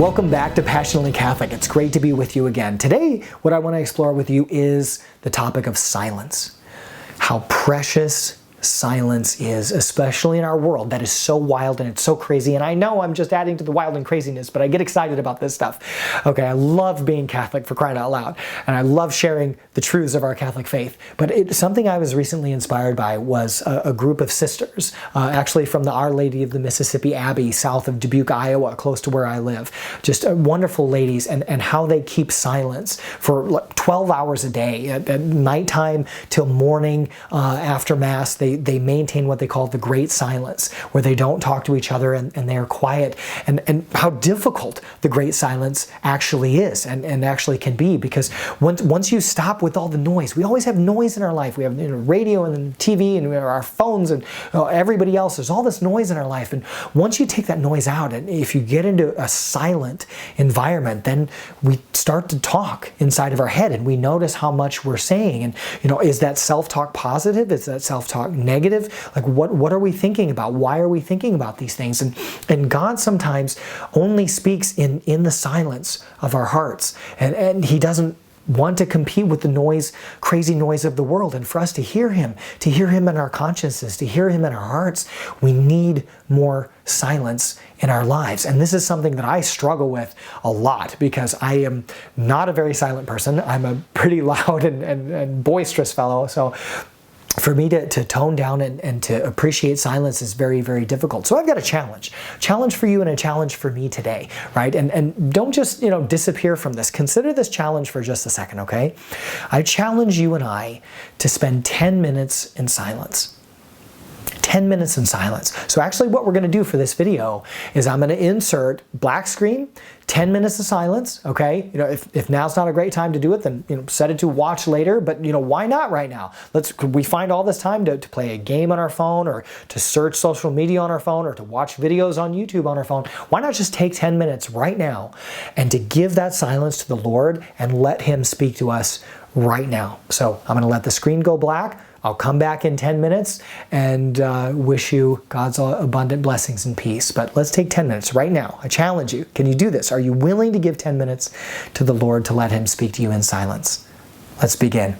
Welcome back to Passionately Catholic. It's great to be with you again. Today, what I want to explore with you is the topic of silence. How precious silence is, especially in our world that is so wild and it's so crazy. And I know I'm just adding to the wild and craziness, but I get excited about this stuff. Okay, I love being Catholic, for crying out loud, and I love sharing the truths of our Catholic faith. But something I was recently inspired by was a group of sisters, actually from the Our Lady of the Mississippi Abbey, south of Dubuque, Iowa, close to where I live. Just wonderful ladies, and how they keep silence for like 12 hours a day, at nighttime till morning, after Mass. They maintain what they call the great silence, where they don't talk to each other and they are quiet, and how difficult the great silence actually is and actually can be, because once you stop with all the noise, we always have noise in our life. We have radio and TV and we have our phones and everybody else. There's all this noise in our life, and once you take that noise out, and if you get into a silent environment, then we start to talk inside of our head, and we notice how much we're saying. And is that self-talk positive? Is that self-talk negative? Like what are we thinking about? Why are we thinking about these things? And God sometimes only speaks in the silence of our hearts, and He doesn't want to compete with the noise, crazy noise of the world. And for us to hear Him in our consciences, to hear Him in our hearts, we need more silence in our lives. And this is something that I struggle with a lot, because I am not a very silent person. I'm a pretty loud and boisterous fellow. So for me to tone down and to appreciate silence is very, very difficult. So I've got a challenge for you and a challenge for me today, right? And don't just, disappear from this. Consider this challenge for just a second, okay? I challenge you and I to spend 10 minutes in silence. 10 minutes in silence. So actually what we're going to do for this video is I'm going to insert black screen, 10 minutes of silence, okay? If now's not a great time to do it, then set it to watch later, but why not right now? Could we find all this time to play a game on our phone, or to search social media on our phone, or to watch videos on YouTube on our phone? Why not just take 10 minutes right now and to give that silence to the Lord and let Him speak to us right now? So I'm going to let the screen go black. I'll come back in 10 minutes and wish you God's abundant blessings and peace. But let's take 10 minutes right now. I challenge you. Can you do this? Are you willing to give 10 minutes to the Lord to let Him speak to you in silence? Let's begin.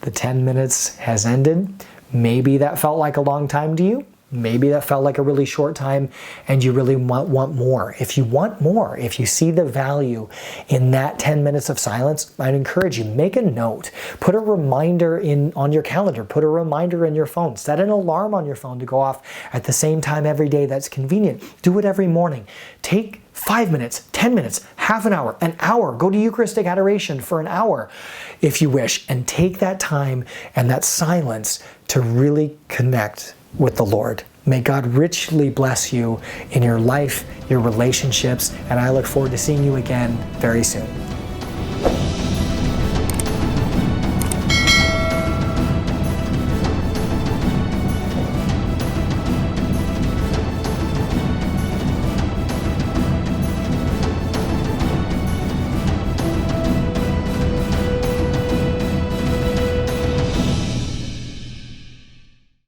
the 10 minutes has ended. Maybe that felt like a long time to you. Maybe that felt like a really short time and you really want more. If you want more, if you see the value in that 10 minutes of silence, I'd encourage you, make a note. Put a reminder on your calendar. Put a reminder in your phone. Set an alarm on your phone to go off at the same time every day that's convenient. Do it every morning. Take 5 minutes, 10 minutes, half an hour. Go to Eucharistic adoration for an hour if you wish, and take that time and that silence to really connect with the Lord. May God richly bless you in your life, your relationships, and I look forward to seeing you again very soon.